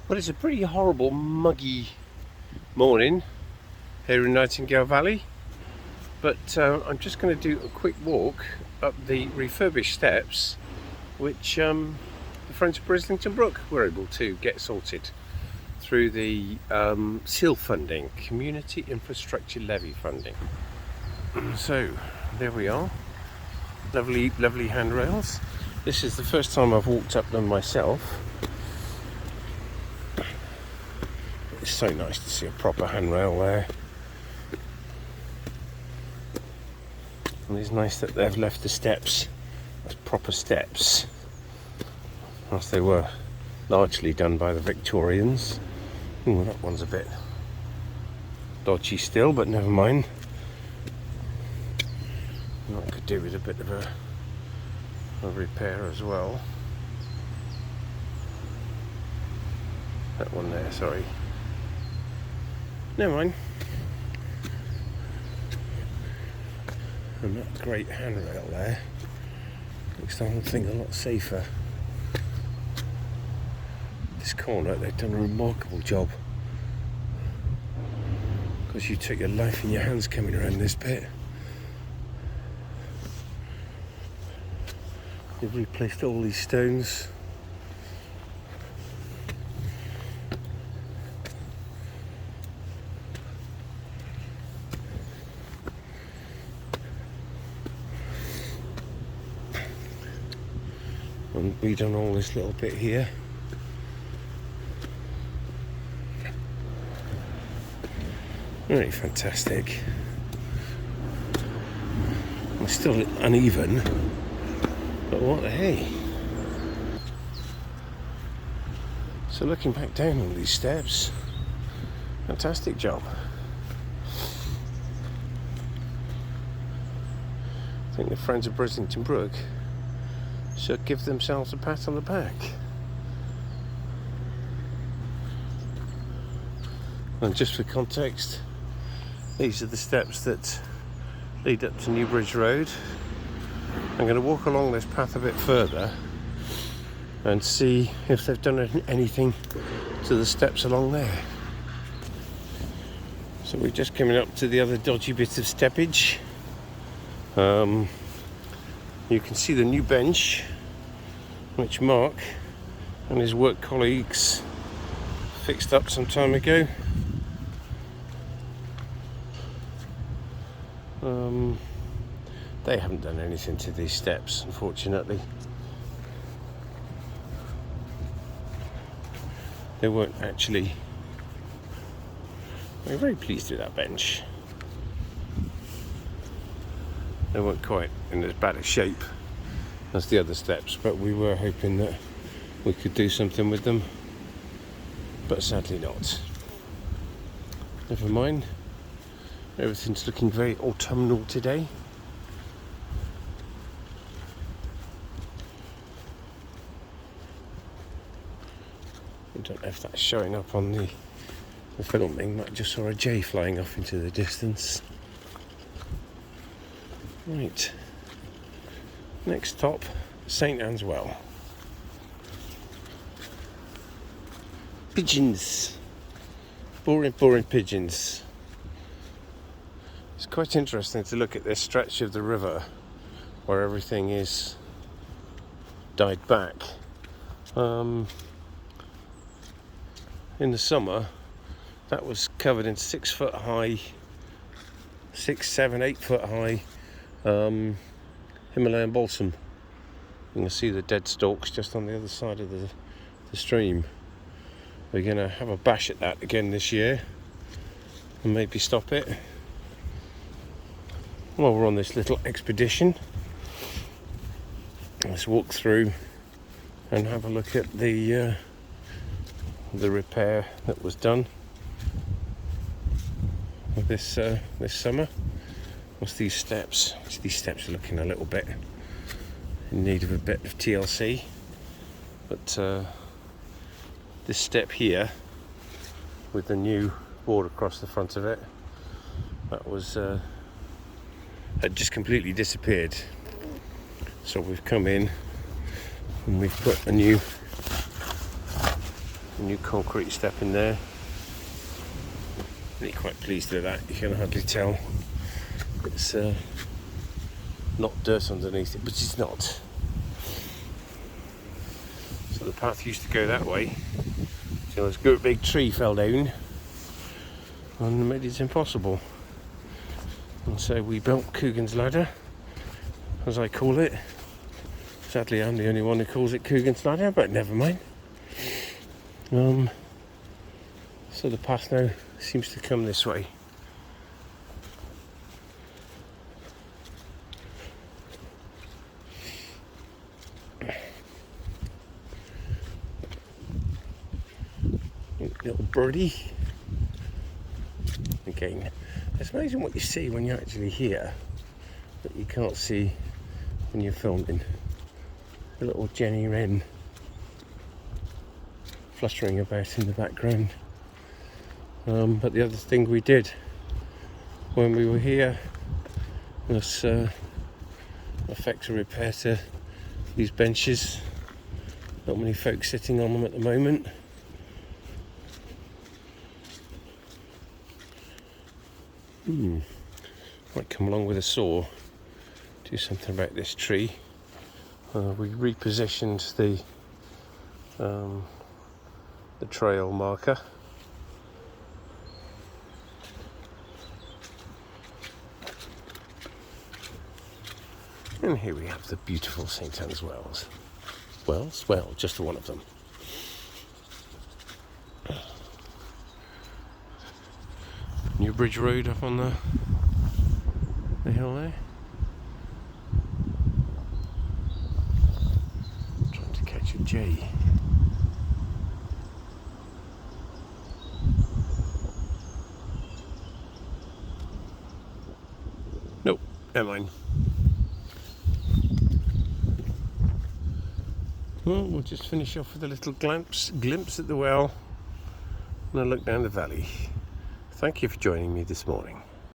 Well, it's a pretty horrible, muggy morning here in Nightingale Valley, but I'm just going to do a quick walk up the refurbished steps which the Friends of Brislington Brook were able to get sorted through the SIL funding, Community Infrastructure Levy funding. So there we are, lovely handrails. This is the first time I've walked up them myself. It's so nice to see a proper handrail there, and it's nice that they've left the steps as proper steps, as they were largely done by the Victorians. Ooh, that one's a bit dodgy still, but never mind. That could do with a bit of a repair as well. That one there, sorry. Never mind. And that great handrail there makes the whole thing a lot safer. This corner, they've done a remarkable job, because you take your life in your hands coming around this bit. They've replaced all these stones. And we've done all this little bit here. Really fantastic. It's still uneven, but what the hey. So looking back down all these steps, fantastic job. I think the Friends of Brislington Brook should give themselves a pat on the back. And just for context, these are the steps that lead up to Newbridge Road. I'm going to walk along this path a bit further and see if they've done anything to the steps along there. So we're just coming up to the other dodgy bit of steppage. You can see the new bench which Mark and his work colleagues fixed up some time ago. They haven't done anything to these steps, unfortunately. They weren't actually. We're very pleased with that bench. They weren't quite in as bad a shape as the other steps, but we were hoping that we could do something with them, but sadly not. Never mind. Everything's looking very autumnal today. I don't know if that's showing up on the filming. I just saw a jay flying off into the distance. Right. Next stop, St Anne's Well. Pigeons. Boring pigeons. It's quite interesting to look at this stretch of the river where everything is died back. In the summer, that was covered in 6 foot high, 6, 7, 8 foot high Himalayan balsam. You can see the dead stalks just on the other side of the stream. We're going to have a bash at that again this year and maybe stop it while we're on this little expedition. Let's walk through and have a look at the repair that was done this summer. What's these steps? These steps are looking a little bit in need of a bit of TLC, but this step here with the new board across the front of it, that was had just completely disappeared. So we've come in and we've put a new A new concrete step in there. Really quite pleased with that. You can hardly tell. It's not dirt underneath it, but it's not. So the path used to go that way. So this great big tree fell down and made it impossible. And so we built Coogan's ladder, as I call it. Sadly, I'm the only one who calls it Coogan's ladder, but never mind. So the path now seems to come this way. Little birdie. Again, it's amazing what you see when you're actually here that you can't see when you're filming. The little Jenny Wren flustering about in the background. But the other thing we did when we were here was effect a repair to these benches. Not many folks sitting on them at the moment. Might come along with a saw, do something about this tree. We repositioned the trail marker. And here we have the beautiful St Anne's Wells. Well, just one of them. New Bridge Road up on the hill there. Trying to catch a jay. Nope, never mind. Well, we'll just finish off with a little glimpse at the well and a look down the valley. Thank you for joining me this morning.